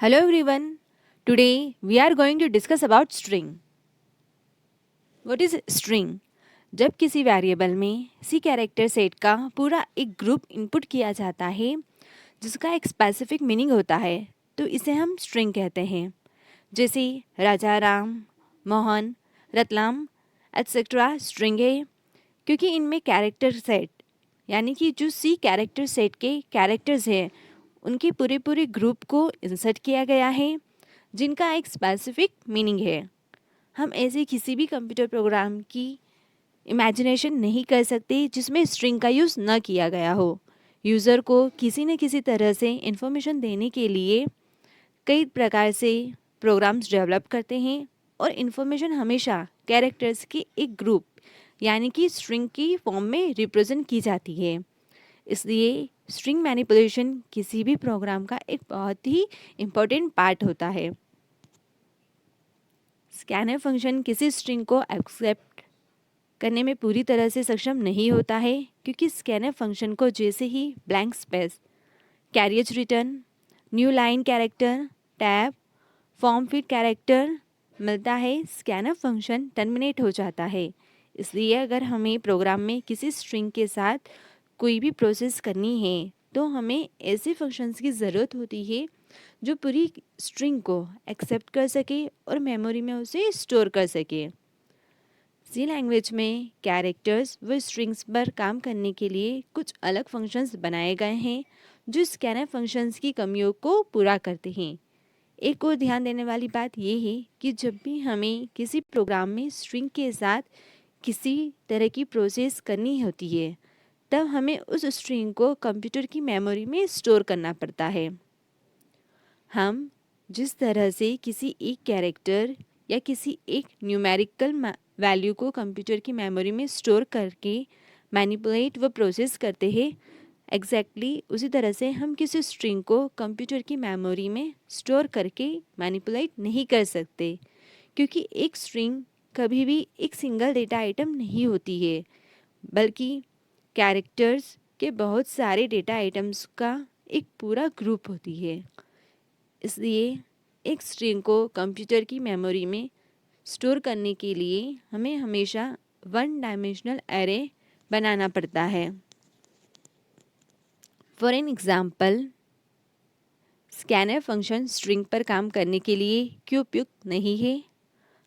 Hello everyone. Today we are going to discuss about string. What is string? जब किसी variable में सी character set का पूरा एक ग्रुप इनपुट किया जाता है जिसका एक स्पेसिफिक मीनिंग होता है तो इसे हम स्ट्रिंग कहते हैं। जैसे राजा राम, मोहन, रतलाम एटसेट्रा स्ट्रिंग है क्योंकि इनमें कैरेक्टर सेट यानी कि जो सी कैरेक्टर सेट के कैरेक्टर्स हैं उनके पूरे ग्रुप को इंसर्ट किया गया है जिनका एक स्पेसिफिक मीनिंग है। हम ऐसे किसी भी कंप्यूटर प्रोग्राम की इमेजिनेशन नहीं कर सकते जिसमें स्ट्रिंग का यूज़ न किया गया हो। यूज़र को किसी न किसी तरह से इंफॉर्मेशन देने के लिए कई प्रकार से प्रोग्राम्स डेवलप करते हैं और इन्फॉर्मेशन हमेशा कैरेक्टर्स के एक ग्रुप यानी कि स्ट्रिंग की फॉर्म में रिप्रेजेंट की जाती है। इसलिए स्ट्रिंग मैनिपुलेशन किसी भी प्रोग्राम का एक बहुत ही इम्पोर्टेंट पार्ट होता है। स्कैनर फंक्शन किसी स्ट्रिंग को एक्सेप्ट करने में पूरी तरह से सक्षम नहीं होता है क्योंकि स्कैनर फंक्शन को जैसे ही blank space, carriage return, new line character, tab, form feed character मिलता है स्कैनर फंक्शन टर्मिनेट हो जाता है। इसलिए अगर हमें प्रोग्राम में किसी स्ट्रिंग के साथ कोई भी प्रोसेस करनी है तो हमें ऐसे फंक्शंस की ज़रूरत होती है जो पूरी स्ट्रिंग को एक्सेप्ट कर सके और मेमोरी में उसे स्टोर कर सके। सी लैंग्वेज में कैरेक्टर्स व स्ट्रिंग्स पर काम करने के लिए कुछ अलग फंक्शंस बनाए गए हैं जो स्कैनर फंक्शंस की कमियों को पूरा करते हैं। एक और ध्यान देने वाली बात यह है कि जब भी हमें किसी प्रोग्राम में स्ट्रिंग के साथ किसी तरह की प्रोसेस करनी होती है तब हमें उस स्ट्रिंग को कंप्यूटर की मेमोरी में स्टोर करना पड़ता है। हम जिस तरह से किसी एक कैरेक्टर या किसी एक न्यूमेरिकल वैल्यू को कंप्यूटर की मेमोरी में स्टोर करके मैनिपुलेट व प्रोसेस करते हैं एग्जैक्टली उसी तरह से हम किसी स्ट्रिंग को कंप्यूटर की मेमोरी में स्टोर करके मैनिपुलेट नहीं कर सकते क्योंकि एक स्ट्रिंग कभी भी एक सिंगल डेटा आइटम नहीं होती है बल्कि कैरेक्टर्स के बहुत सारे डेटा आइटम्स का एक पूरा ग्रुप होती है। इसलिए एक स्ट्रिंग को कंप्यूटर की मेमोरी में स्टोर करने के लिए हमें हमेशा वन डायमेंशनल एरे बनाना पड़ता है। For an example, scanner function string पर काम करने के लिए क्यों उपयुक्त नहीं है।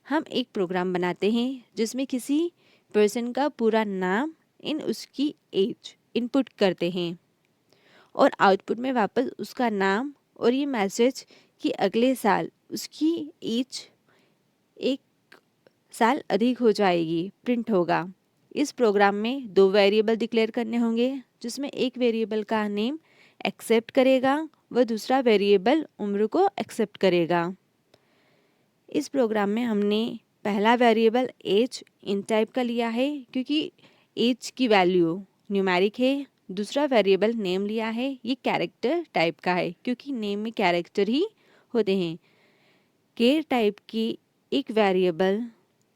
हम एक प्रोग्राम बनाते हैं जिसमें किसी पर्सन का पूरा नाम इन उसकी एज इनपुट करते हैं और आउटपुट में वापस उसका नाम और ये मैसेज कि अगले साल उसकी एज एक साल अधिक हो जाएगी प्रिंट होगा। इस प्रोग्राम में दो वेरिएबल डिक्लेयर करने होंगे जिसमें एक वेरिएबल का नेम एक्सेप्ट करेगा व दूसरा वेरिएबल उम्र को एक्सेप्ट करेगा। इस प्रोग्राम में हमने पहला वेरिएबल एज इन टाइप का लिया है क्योंकि एज की वैल्यू न्यूमेरिक है। दूसरा वेरिएबल नेम लिया है, ये कैरेक्टर टाइप का है क्योंकि नेम में कैरेक्टर ही होते हैं। केर टाइप की एक वेरिएबल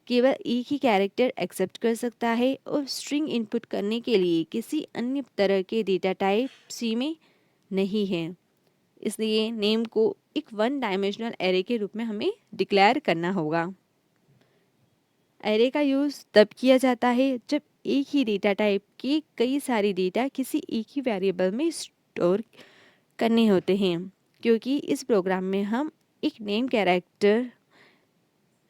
केवल एक ही कैरेक्टर एक्सेप्ट कर सकता है और स्ट्रिंग इनपुट करने के लिए किसी अन्य तरह के डेटा टाइप सी में नहीं है। इसलिए नेम को एक वन डायमेंशनल एरे के रूप में हमें डिक्लेयर करना होगा। एरे का यूज़ तब किया जाता है जब एक ही डेटा टाइप के कई सारे डेटा किसी एक ही वेरिएबल में स्टोर करने होते हैं क्योंकि इस प्रोग्राम में हम एक नेम कैरेक्टर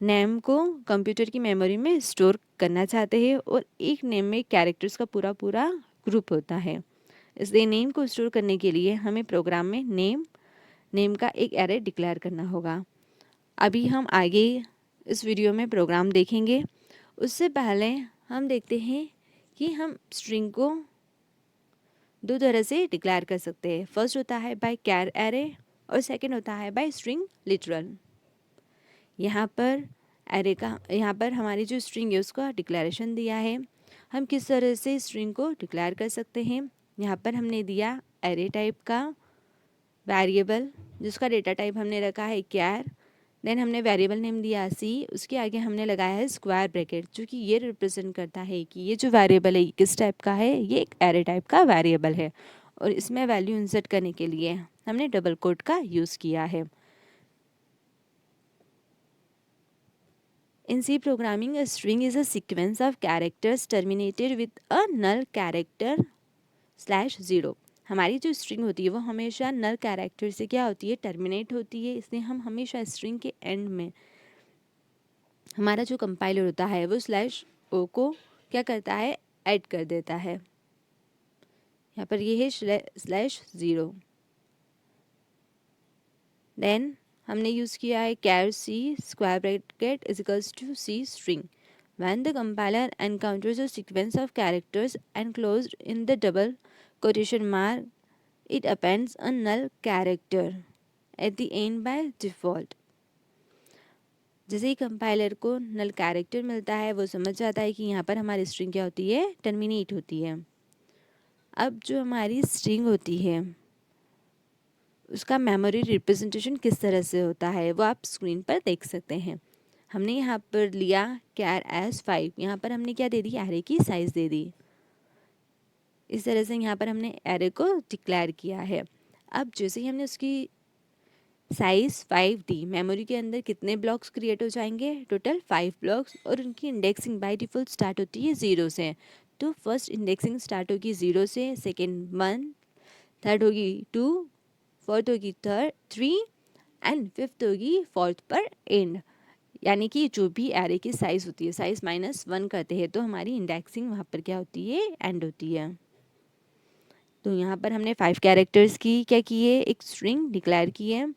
नेम को कंप्यूटर की मेमोरी में स्टोर करना चाहते हैं और एक नेम में कैरेक्टर्स का पूरा ग्रुप होता है। इसलिए नेम को स्टोर करने के लिए हमें प्रोग्राम में नेम का एक एरे डिक्लेयर करना होगा। अभी हम आगे इस वीडियो में प्रोग्राम देखेंगे। उससे पहले हम देखते हैं कि हम स्ट्रिंग को दो तरह से डिक्लेयर कर सकते हैं। फर्स्ट होता है बाय कैर एरे और सेकंड होता है बाय स्ट्रिंग लिटरल। यहाँ पर हमारी जो स्ट्रिंग है उसका डिक्लेरेशन दिया है। हम किस तरह से स्ट्रिंग को डिक्लेयर कर सकते हैं। यहाँ पर हमने दिया एरे टाइप का वेरिएबल जिसका डेटा टाइप हमने रखा है कैर। देन हमने वेरिएबल नेम दिया सी, उसके आगे हमने लगाया है स्क्वायर ब्रैकेट जो कि ये रिप्रेजेंट करता है कि ये जो वेरिएबल है ये किस टाइप का है, ये एक एरे टाइप का वेरिएबल है और इसमें वैल्यू इंसर्ट करने के लिए हमने डबल कोट का यूज़ किया है। In C programming, a string is a sequence of characters terminated with a null character /0. हमारी जो स्ट्रिंग होती है वो हमेशा नल कैरेक्टर से क्या होती है, टर्मिनेट होती है, इसलिए हम हमेशा स्ट्रिंग के एंड में हमारा जो कंपाइलर होता है वो /o को क्या करता है, ऐड कर देता है। यहाँ पर ये है /0। देन हमने यूज़ किया है char c square bracket is equals to c string. When the compiler encounters a sequence of characters enclosed in the double quotation mark, it appends a null character at the end by default. जैसे ही compiler को नल character मिलता है वो समझ जाता है कि यहाँ पर हमारी स्ट्रिंग क्या होती है, टर्मिनेट होती है। अब जो हमारी स्ट्रिंग होती है उसका मेमोरी रिप्रेजेंटेशन किस तरह से होता है वो आप स्क्रीन पर देख सकते हैं। हमने यहाँ पर लिया char as 5, यहाँ पर हमने क्या दे दी, एरे की साइज़ दे दी। इस तरह से यहाँ पर हमने एरे को डिक्लेयर किया है। अब जैसे ही हमने उसकी साइज़ 5 दी, मेमोरी के अंदर कितने ब्लॉक्स क्रिएट हो जाएंगे, टोटल 5 ब्लॉक्स, और उनकी इंडेक्सिंग बाय डिफ़ॉल्ट स्टार्ट होती है 0 से। तो फर्स्ट इंडेक्सिंग स्टार्ट होगी 0 से, सेकेंड 1, थर्ड होगी 2, फोर्थ होगी 3 एंड फिफ्थ होगी फोर्थ पर एंड। यानी कि जो भी एरे की साइज़ होती है, साइज़ -1 करते हैं तो हमारी इंडेक्सिंग वहाँ पर क्या होती है, एंड होती है। तो यहाँ पर हमने 5 कैरेक्टर्स की क्या की है, एक स्ट्रिंग डिक्लेयर की है।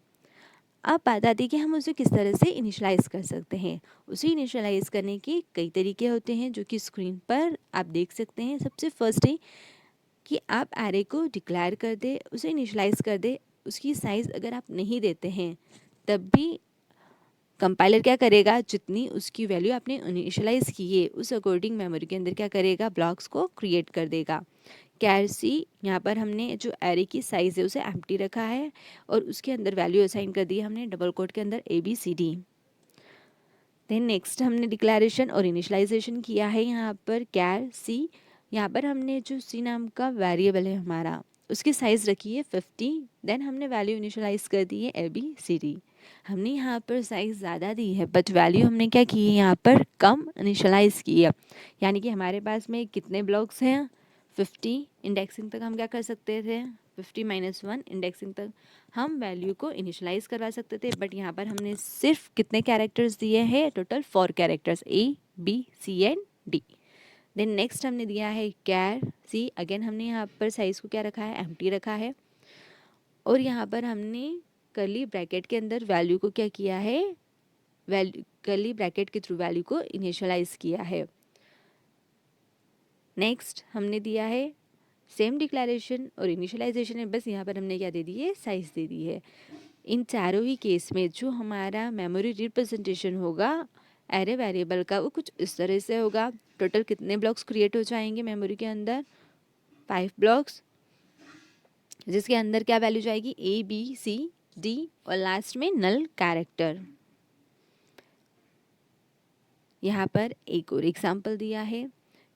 अब बात आती है कि हम उसे किस तरह से इनिशियलाइज़ कर सकते हैं। उसे इनिशियलाइज़ करने के कई तरीके होते हैं जो कि स्क्रीन पर आप देख सकते हैं। सबसे फर्स्ट है कि आप एरे को डिक्लेयर कर दे, उसे इनिशियलाइज़ कर दे। उसकी साइज़ अगर आप नहीं देते हैं तब भी कंपाइलर क्या करेगा, जितनी उसकी वैल्यू आपने इनिशियलाइज़ की है उस अकॉर्डिंग मेमोरी के अंदर क्या करेगा, ब्लॉक्स को क्रिएट कर देगा। char c, यहाँ पर हमने जो एरे की साइज़ है उसे एम्प्टी रखा है और उसके अंदर वैल्यू असाइन कर दी है हमने डबल कोट के अंदर ABCD। देन नेक्स्ट हमने डिक्लेरेशन और इनिशियलाइजेशन किया है। यहाँ पर char c, यहाँ पर हमने जो c नाम का वेरिएबल है हमारा उसकी साइज़ रखी है 50। देन हमने वैल्यू इनिशियलाइज़ कर दी है ABCD। हमने यहाँ पर साइज़ ज़्यादा दी है बट वैल्यू हमने क्या की है, यहाँ पर कम इनिशियलाइज़ की है। यानी कि हमारे पास में कितने ब्लॉक्स हैं, 50। इंडेक्सिंग तक हम क्या कर सकते थे, 50 - 1 इंडेक्सिंग तक हम वैल्यू को इनिशियलाइज करवा सकते थे। बट यहाँ पर हमने सिर्फ कितने कैरेक्टर्स दिए हैं, total 4 characters A B C and D। Then next हमने दिया है char c। अगेन हमने यहाँ पर साइज़ को क्या रखा है, एम्प्टी रखा है और यहाँ पर हमने कर्ली ब्रैकेट के अंदर वैल्यू को क्या किया है, वैल्यू कर्ली ब्रैकेट के थ्रू वैल्यू को इनिशियलाइज किया है। नेक्स्ट हमने दिया है सेम डिक्लेरेशन और इनिशियलाइजेशन है, बस यहाँ पर हमने क्या दे दी है, साइज़ दे दी है। इन चारों ही केस में जो हमारा मेमोरी रिप्रेजेंटेशन होगा एरे वेरिएबल का वो कुछ इस तरह से होगा। टोटल कितने ब्लॉक्स क्रिएट हो जाएंगे मेमोरी के अंदर, 5 ब्लॉक्स, जिसके अंदर क्या वैल्यू जाएगी, ABCD और लास्ट में नल कैरेक्टर। यहाँ पर एक और एग्जाम्पल दिया है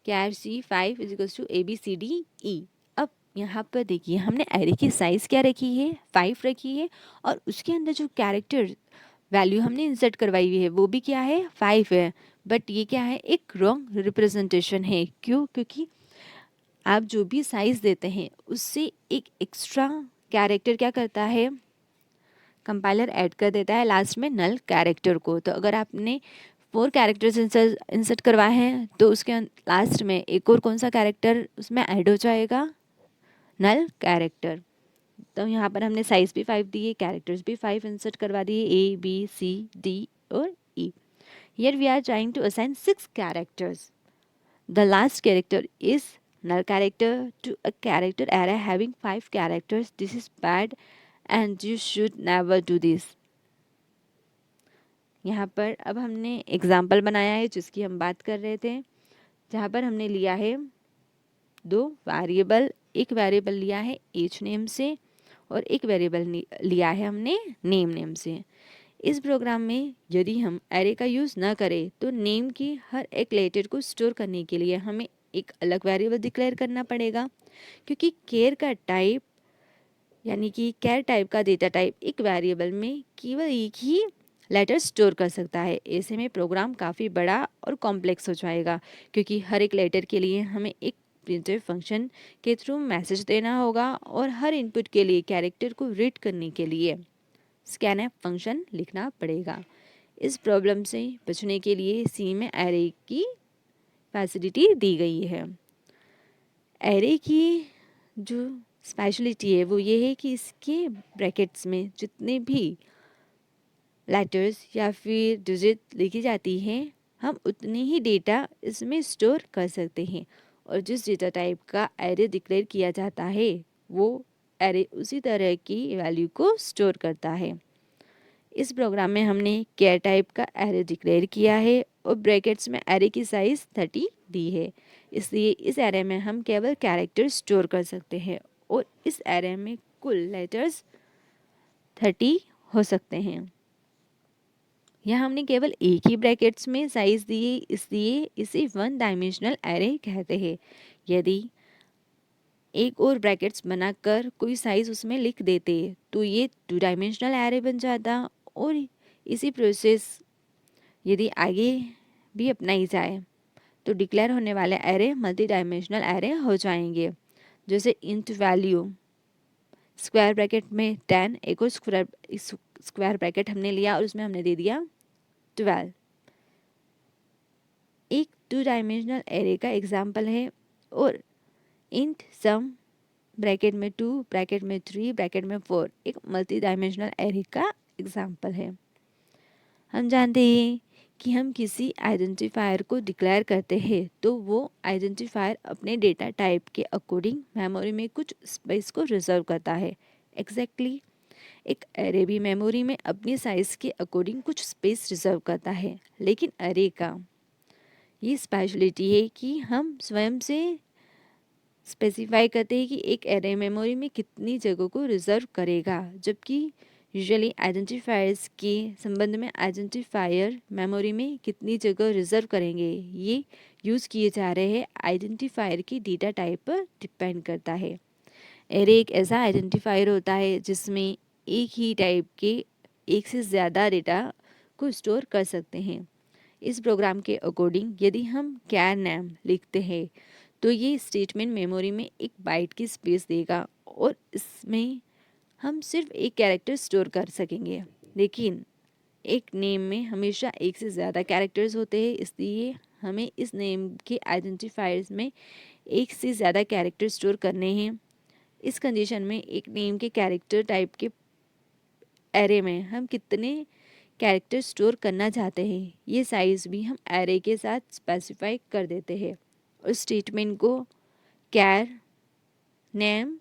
char c 5 = ABCDE। अब यहाँ पर देखिए हमने एरे की साइज़ क्या रखी है, 5 रखी है और उसके अंदर जो कैरेक्टर वैल्यू हमने इंसर्ट करवाई हुई है वो भी क्या है, 5 है। बट ये क्या है, एक रॉन्ग रिप्रेजेंटेशन है। क्यों, क्योंकि आप जो भी साइज़ देते हैं उससे एक एक्स्ट्रा कैरेक्टर क्या करता है, कंपाइलर ऐड कर देता है लास्ट में नल कैरेक्टर को। तो अगर आपने 4 कैरेक्टर्स इंसर्ट करवाए हैं तो उसके लास्ट में एक और कौन सा कैरेक्टर उसमें ऐड हो जाएगा, नल कैरेक्टर। तो यहाँ पर हमने साइज़ भी 5 दी है, कैरेक्टर्स भी 5 इंसर्ट करवा दिए, ABCD और E। Here we are trying to assign 6 characters. The last character is null character to a character array having 5 characters. This is bad and you should never do this. यहाँ पर अब हमने example बनाया है जिसकी हम बात कर रहे थे, जहाँ पर हमने लिया है 2 वेरिएबल। एक वेरिएबल लिया है एज नेम से और एक वेरिएबल लिया है हमने नेम से। इस प्रोग्राम में यदि हम एरे का यूज़ ना करें तो नेम की हर एक लेटर को स्टोर करने के लिए हमें एक अलग वेरिएबल डिक्लेयर करना पड़ेगा, क्योंकि केयर का टाइप यानी कि कैर टाइप का डेटा टाइप एक वेरिएबल में केवल एक ही लेटर स्टोर कर सकता है। ऐसे में प्रोग्राम काफ़ी बड़ा और कॉम्प्लेक्स हो जाएगा, क्योंकि हर एक लेटर के लिए हमें एक प्रिंटफ फंक्शन के थ्रू मैसेज देना होगा और हर इनपुट के लिए कैरेक्टर को रीड करने के लिए स्कैनफ फंक्शन लिखना पड़ेगा। इस प्रॉब्लम से बचने के लिए सी में एरे की फैसिलिटी दी गई है। एरे की जो स्पेशलिटी है वो ये है कि इसके ब्रैकेट्स में जितने भी लेटर्स या फिर डिजिट लिखी जाती हैं, हम उतने ही डेटा इसमें स्टोर कर सकते हैं, और जिस डेटा टाइप का एरे डिक्लेयर किया जाता है वो एरे उसी तरह की वैल्यू को स्टोर करता है। इस प्रोग्राम में हमने केयर टाइप का एरे डिक्लेयर किया है और ब्रैकेट्स में एरे की साइज़ 30 दी है, इसलिए इस एरे में हम केवल कैरेक्टर स्टोर कर सकते हैं और इस एरे में कुल लेटर्स 30 हो सकते हैं। यहाँ हमने केवल एक ही ब्रैकेट्स में साइज दी है, इसलिए इसे वन डायमेंशनल एरे कहते हैं। यदि एक और ब्रैकेट्स बनाकर कोई साइज उसमें लिख देते तो ये टू डायमेंशनल एरे बन जाता, और इसी प्रोसेस यदि आगे भी अपनाई जाए तो डिक्लेयर होने वाले एरे मल्टी डायमेंशनल एरे हो जाएंगे। जैसे इंट वैल्यू स्क्वायर ब्रैकेट में 10, एक और स्क्वायर ब्रैकेट हमने लिया और उसमें हमने दे दिया 12। एक टू डायमेंशनल एरे का एग्जाम्पल है, और इंट सम ब्रैकेट में 2, ब्रैकेट में 3, ब्रैकेट में 4 एक मल्टी डायमेंशनल एरे का एग्जाम्पल है। हम जानते हैं कि हम किसी आइडेंटिफायर को डिक्लेयर करते हैं तो वो आइडेंटिफायर अपने डेटा टाइप के अकॉर्डिंग मेमोरी में कुछ स्पेस को रिजर्व करता है। एग्जैक्टली एक एरे भी मेमोरी में अपनी साइज के अकॉर्डिंग कुछ स्पेस रिजर्व करता है, लेकिन एरे का ये स्पेशलिटी है कि हम स्वयं से स्पेसिफाई करते हैं कि एक एरे मेमोरी में कितनी जगह को रिजर्व करेगा, जबकि यूजुअली आइडेंटिफायर्स के संबंध में आइडेंटिफायर मेमोरी में कितनी जगह रिजर्व करेंगे ये यूज़ किए जा रहे हैं आइडेंटिफायर की डेटा टाइप पर डिपेंड करता है। एरे एक ऐसा आइडेंटिफायर होता है जिसमें एक ही टाइप के एक से ज़्यादा डेटा को स्टोर कर सकते हैं। इस प्रोग्राम के अकॉर्डिंग यदि हम कैर नेम लिखते हैं तो ये स्टेटमेंट मेमोरी में एक बाइट की स्पेस देगा और इसमें हम सिर्फ एक कैरेक्टर स्टोर कर सकेंगे, लेकिन एक नेम में हमेशा एक से ज़्यादा कैरेक्टर्स होते हैं, इसलिए हमें इस नेम के आइडेंटिफायर्स में एक से ज़्यादा कैरेक्टर स्टोर करने हैं। इस कंडीशन में एक नेम के कैरेक्टर टाइप के एरे में हम कितने कैरेक्टर स्टोर करना चाहते हैं ये साइज़ भी हम एरे के साथ स्पेसिफाई कर देते हैं, और स्टेटमेंट को कैर नेम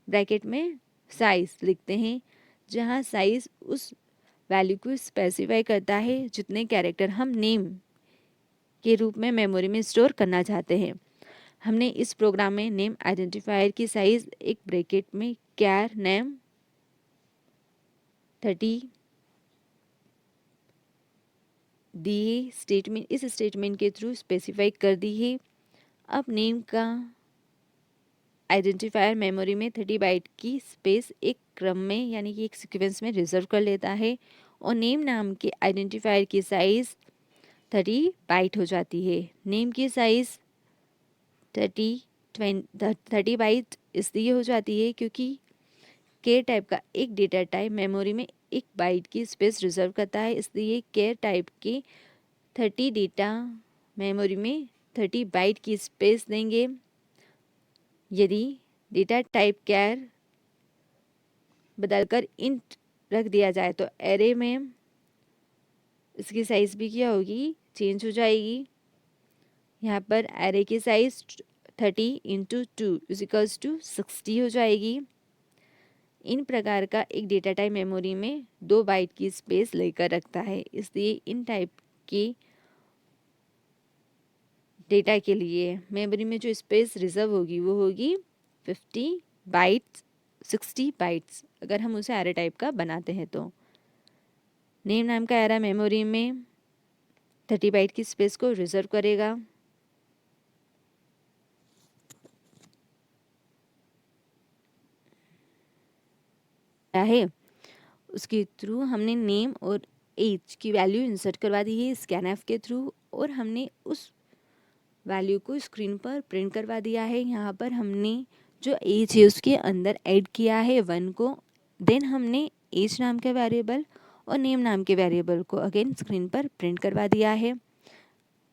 ब्रैकेट में साइज़ लिखते हैं, जहां साइज़ उस वैल्यू को स्पेसिफाई करता है जितने कैरेक्टर हम नेम के रूप में मेमोरी में स्टोर करना चाहते हैं। हमने इस प्रोग्राम में नेम आइडेंटिफायर की साइज़ एक ब्रैकेट में कैर नेम 30 दी स्टेटमेंट इस स्टेटमेंट के थ्रू स्पेसिफाई कर दी है। अब नेम का आइडेंटिफायर मेमोरी में 30 बाइट की स्पेस एक क्रम में यानी कि एक सीक्वेंस में रिजर्व कर लेता है, और नेम नाम के आइडेंटिफायर की साइज़ 30 बाइट हो जाती है। नेम की साइज़ 30 बाइट इसलिए हो जाती है क्योंकि केयर टाइप का एक डेटा टाइप मेमोरी में एक बाइट की स्पेस रिजर्व करता है, इसलिए केयर टाइप के 30 डेटा मेमोरी में 30 बाइट की स्पेस देंगे। यदि डेटा टाइप कैर बदलकर इंट रख दिया जाए तो एरे में इसकी साइज़ भी क्या होगी, चेंज हो जाएगी। यहाँ पर एरे की साइज़ 30 इंटू 2 इजिकल्स टू 60 हो जाएगी। इन प्रकार का एक डेटा टाइप मेमोरी में 2 बाइट की स्पेस लेकर रखता है, इसलिए इन टाइप के डेटा के लिए मेमोरी में जो स्पेस रिजर्व होगी वो होगी 50 बाइट्स 60 बाइट्स अगर हम उसे एरे टाइप का बनाते हैं तो। नेम नाम का एरे मेमोरी में 30 बाइट की स्पेस को रिजर्व करेगा। है उसके थ्रू हमने नेम और एज की वैल्यू इंसर्ट करवा दी है स्कैनएफ के थ्रू और हमने उस वैल्यू को स्क्रीन पर प्रिंट करवा दिया है। यहाँ पर हमने जो एज है उसके अंदर ऐड किया है 1 को। देन हमने एज नाम के वेरिएबल और नेम नाम के वेरिएबल को अगेन स्क्रीन पर प्रिंट करवा दिया है।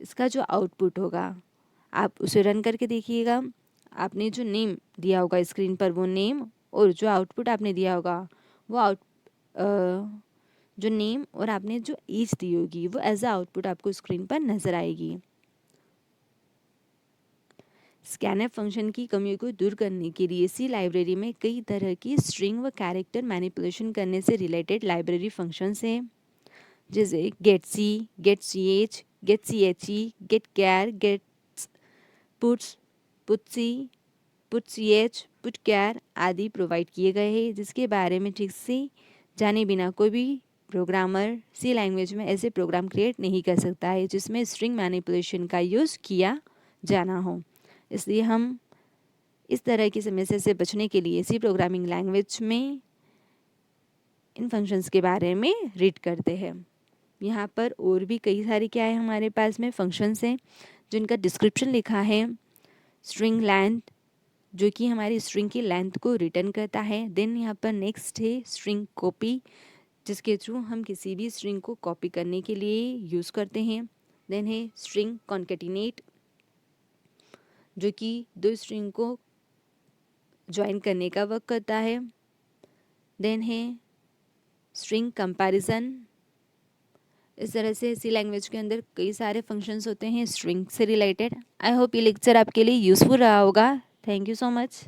इसका जो आउटपुट होगा आप उसे रन करके देखिएगा। आपने जो नेम दिया होगा स्क्रीन पर वो नेम, और जो आउटपुट आपने दिया होगा वो जो नेम और आपने जो एज दी होगी वो एज अ आउटपुट आपको स्क्रीन पर नज़र आएगी। स्कैनएफ फंक्शन की कमियों को दूर करने के लिए सी लाइब्रेरी में कई तरह की स्ट्रिंग व कैरेक्टर मैनिपुलेशन करने से रिलेटेड लाइब्रेरी फंक्शंस हैं, जैसे get C, get C H, get C H E, get char, get puts, putc, put C H, put char आदि प्रोवाइड किए गए हैं, जिसके बारे में ठीक से जाने बिना कोई भी प्रोग्रामर सी लैंग्वेज में ऐसे प्रोग्राम क्रिएट नहीं कर सकता है जिसमें स्ट्रिंग मैनिपुलेशन का यूज़ किया जाना हो। इसलिए हम इस तरह की समस्या से बचने के लिए सी प्रोग्रामिंग लैंग्वेज में इन फंक्शंस के बारे में रीड करते हैं। यहाँ पर और भी कई सारे क्या है हमारे पास में फंक्शंस हैं जिनका डिस्क्रिप्शन लिखा है। स्ट्रिंग लेंथ जो कि हमारी स्ट्रिंग की लेंथ को रिटर्न करता है। देन यहाँ पर नेक्स्ट है स्ट्रिंग कॉपी, जिसके थ्रू हम किसी भी स्ट्रिंग को कॉपी करने के लिए यूज़ करते हैं। देन है स्ट्रिंग कॉन्केटिनेट जो कि दो स्ट्रिंग को ज्वाइन करने का वर्क करता है। देन है स्ट्रिंग कंपैरिजन। इस तरह से सी लैंग्वेज के अंदर कई सारे फंक्शंस होते हैं स्ट्रिंग से रिलेटेड। आई होप ये लेक्चर आपके लिए यूज़फुल रहा होगा। Thank you so much.